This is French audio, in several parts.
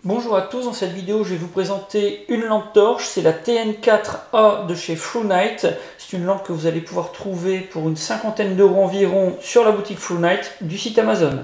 Bonjour à tous, dans cette vidéo je vais vous présenter une lampe torche, c'est la TN4A de chez Flownight. C'est une lampe que vous allez pouvoir trouver pour une cinquantaine d'euros environ sur la boutique Flownight du site Amazon.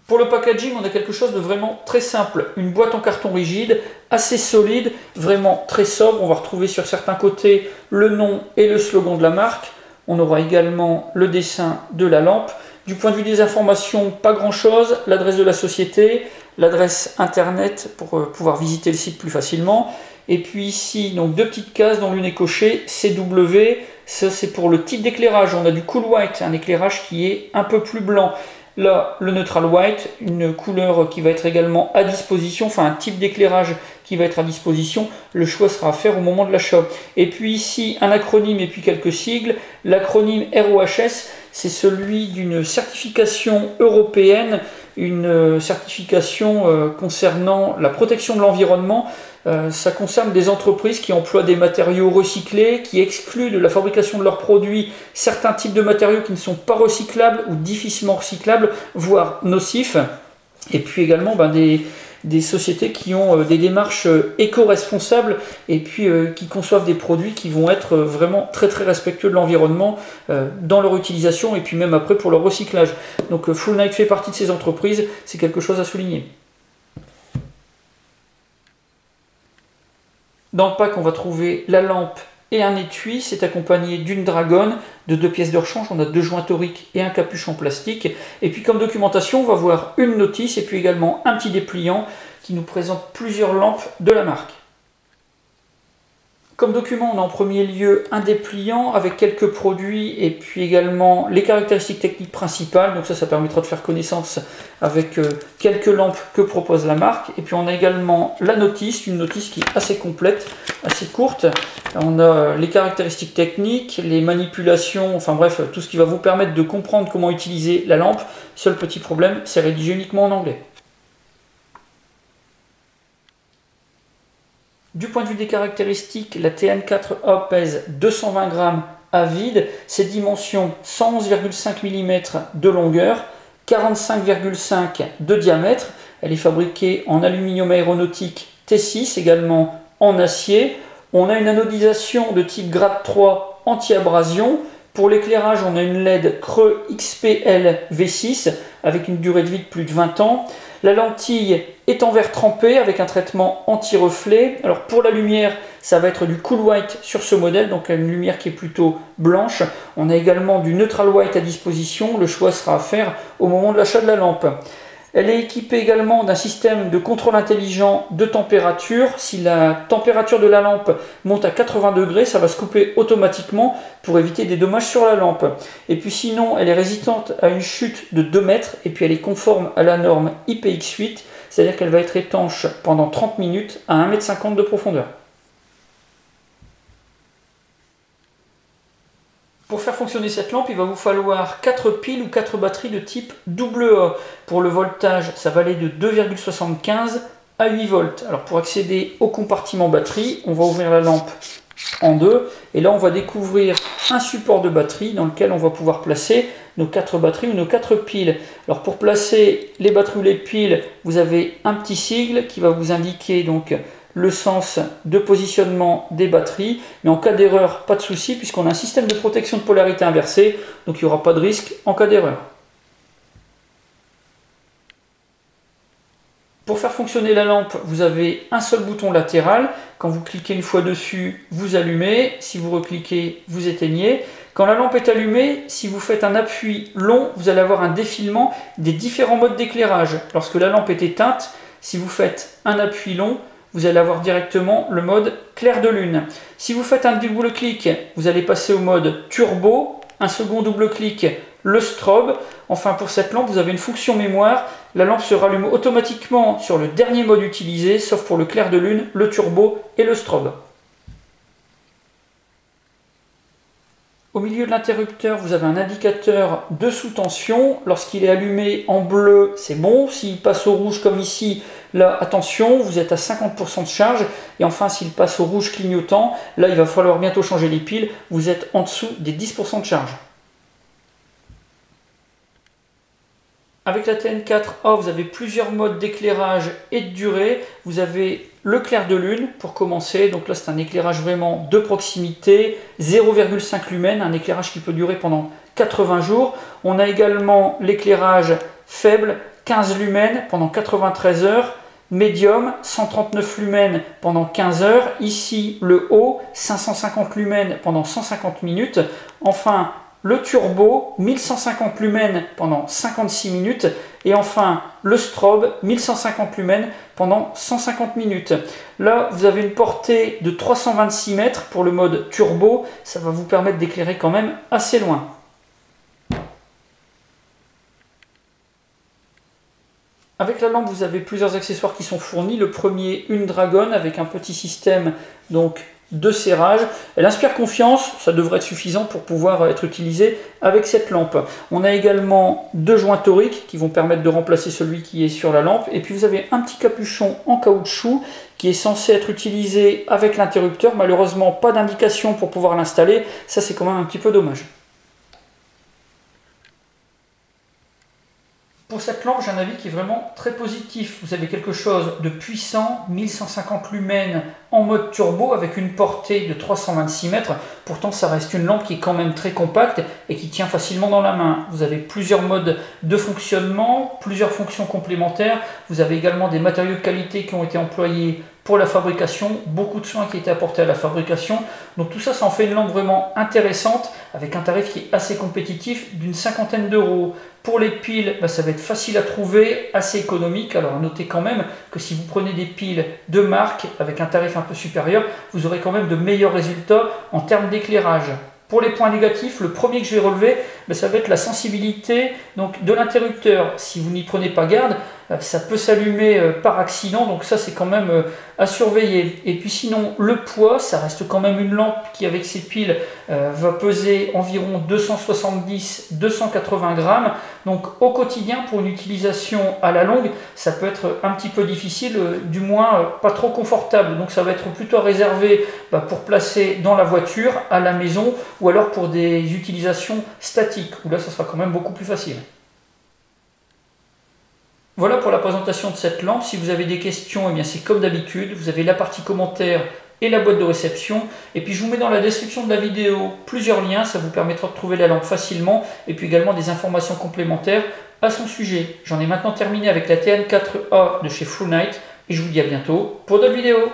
Pour le packaging, on a quelque chose de vraiment très simple, une boîte en carton rigide, assez solide, vraiment très sobre. On va retrouver sur certains côtés le nom et le slogan de la marque. On aura également le dessin de la lampe. Du point de vue des informations, pas grand chose, l'adresse de la société, l'adresse internet pour pouvoir visiter le site plus facilement. Et puis ici, donc deux petites cases dont l'une est cochée, CW, ça c'est pour le type d'éclairage. On a du cool white, un éclairage qui est un peu plus blanc. Là, le neutral white, une couleur qui va être également à disposition, enfin un type d'éclairage qui va être à disposition. Le choix sera à faire au moment de l'achat. Et puis ici, un acronyme et puis quelques sigles. L'acronyme ROHS, c'est celui d'une certification européenne, une certification concernant la protection de l'environnement. Ça concerne des entreprises qui emploient des matériaux recyclés, qui excluent de la fabrication de leurs produits certains types de matériaux qui ne sont pas recyclables ou difficilement recyclables, voire nocifs. Et puis également des sociétés qui ont des démarches éco-responsables et puis qui conçoivent des produits qui vont être vraiment très respectueux de l'environnement dans leur utilisation et puis même après pour leur recyclage. Donc Flownight fait partie de ces entreprises, c'est quelque chose à souligner. Dans le pack, on va trouver la lampe et un étui. C'est accompagné d'une dragonne, de deux pièces de rechange. On a deux joints toriques et un capuchon plastique. Et puis comme documentation, on va voir une notice et puis également un petit dépliant qui nous présente plusieurs lampes de la marque. Comme document, on a en premier lieu un dépliant avec quelques produits et puis également les caractéristiques techniques principales. Donc ça permettra de faire connaissance avec quelques lampes que propose la marque. Et puis on a également la notice, une notice qui est assez complète, assez courte. On a les caractéristiques techniques, les manipulations, enfin bref, tout ce qui va vous permettre de comprendre comment utiliser la lampe. Seul petit problème, c'est rédigé uniquement en anglais. Du point de vue des caractéristiques, la TN4A pèse 220 grammes à vide, ses dimensions 111,5 mm de longueur, 45,5 de diamètre. Elle est fabriquée en aluminium aéronautique T6, également en acier. On a une anodisation de type grade 3 anti-abrasion. Pour l'éclairage, on a une LED Creux XPL V6 avec une durée de vie de plus de 20 ans. La lentille est en verre trempé avec un traitement anti-reflet. Alors pour la lumière, ça va être du cool white sur ce modèle, donc une lumière qui est plutôt blanche. On a également du neutral white à disposition. Le choix sera à faire au moment de l'achat de la lampe. Elle est équipée également d'un système de contrôle intelligent de température. Si la température de la lampe monte à 80 degrés, ça va se couper automatiquement pour éviter des dommages sur la lampe. Et puis sinon, elle est résistante à une chute de 2 mètres et puis elle est conforme à la norme IPX8, c'est-à-dire qu'elle va être étanche pendant 30 minutes à 1,50 m de profondeur. Pour faire fonctionner cette lampe, il va vous falloir 4 piles ou 4 batteries de type AA. Pour le voltage, ça va aller de 2,75 à 8 volts. Alors pour accéder au compartiment batterie, on va ouvrir la lampe en deux. Et là, on va découvrir un support de batterie dans lequel on va pouvoir placer nos 4 batteries ou nos 4 piles. Alors pour placer les batteries ou les piles, vous avez un petit sigle qui va vous indiquer donc le sens de positionnement des batteries, mais en cas d'erreur, pas de souci puisqu'on a un système de protection de polarité inversée, donc il n'y aura pas de risque en cas d'erreur. Pour faire fonctionner la lampe, vous avez un seul bouton latéral. Quand vous cliquez une fois dessus, vous allumez. Si vous recliquez, vous éteignez. Quand la lampe est allumée, si vous faites un appui long, vous allez avoir un défilement des différents modes d'éclairage. Lorsque la lampe est éteinte, si vous faites un appui long, vous allez avoir directement le mode clair de lune. Si vous faites un double clic, vous allez passer au mode turbo, un second double clic, le strobe. Enfin pour cette lampe, vous avez une fonction mémoire. La lampe se rallume automatiquement sur le dernier mode utilisé, sauf pour le clair de lune, le turbo et le strobe. Au milieu de l'interrupteur, vous avez un indicateur de sous-tension. Lorsqu'il est allumé en bleu, c'est bon. S'il passe au rouge comme ici, là, attention, vous êtes à 50% de charge. Et enfin, s'il passe au rouge clignotant, là, il va falloir bientôt changer les piles. Vous êtes en dessous des 10% de charge. Avec la TN4A, vous avez plusieurs modes d'éclairage et de durée. Vous avez le clair de lune pour commencer. Donc là, c'est un éclairage vraiment de proximité, 0,5 lumens, un éclairage qui peut durer pendant 80 jours. On a également l'éclairage faible, 15 lumens pendant 93 heures. Médium, 139 lumens pendant 15 heures. Ici, le haut, 550 lumens pendant 150 minutes. Enfin, le turbo, 1150 lumens pendant 56 minutes. Et enfin, le strobe, 1150 lumens pendant 150 minutes. Là, vous avez une portée de 326 mètres pour le mode turbo. Ça va vous permettre d'éclairer quand même assez loin. Avec la lampe, vous avez plusieurs accessoires qui sont fournis. Le premier, une dragonne avec un petit système donc de serrage. Elle inspire confiance, ça devrait être suffisant pour pouvoir être utilisé avec cette lampe. On a également deux joints toriques qui vont permettre de remplacer celui qui est sur la lampe. Et puis vous avez un petit capuchon en caoutchouc qui est censé être utilisé avec l'interrupteur. Malheureusement, pas d'indication pour pouvoir l'installer. Ça, c'est quand même un petit peu dommage. Pour cette lampe, j'ai un avis qui est vraiment très positif. Vous avez quelque chose de puissant, 1150 lumens en mode turbo avec une portée de 326 mètres. Pourtant, ça reste une lampe qui est quand même très compacte et qui tient facilement dans la main. Vous avez plusieurs modes de fonctionnement, plusieurs fonctions complémentaires. Vous avez également des matériaux de qualité qui ont été employés pour la fabrication, beaucoup de soins qui ont été apportés à la fabrication. Donc tout ça, ça en fait une lampe vraiment intéressante avec un tarif qui est assez compétitif d'une cinquantaine d'euros. Pour les piles, ça va être facile à trouver, assez économique. Alors notez quand même que si vous prenez des piles de marque avec un tarif un peu supérieur, vous aurez quand même de meilleurs résultats en termes d'éclairage. Pour les points négatifs, le premier que je vais relever, ça va être la sensibilité donc, de l'interrupteur. Si vous n'y prenez pas garde, ça peut s'allumer par accident, donc ça c'est quand même à surveiller. Et puis sinon, le poids, ça reste quand même une lampe qui avec ses piles va peser environ 270-280 grammes. Donc au quotidien, pour une utilisation à la longue, ça peut être un petit peu difficile, du moins pas trop confortable. Donc ça va être plutôt réservé pour placer dans la voiture, à la maison, ou alors pour des utilisations statiques, où là ça sera quand même beaucoup plus facile. Voilà pour la présentation de cette lampe. Si vous avez des questions, eh bien c'est comme d'habitude, vous avez la partie commentaires et la boîte de réception. Et puis je vous mets dans la description de la vidéo plusieurs liens, ça vous permettra de trouver la lampe facilement et puis également des informations complémentaires à son sujet. J'en ai maintenant terminé avec la TN4A de chez Flownight et je vous dis à bientôt pour d'autres vidéos.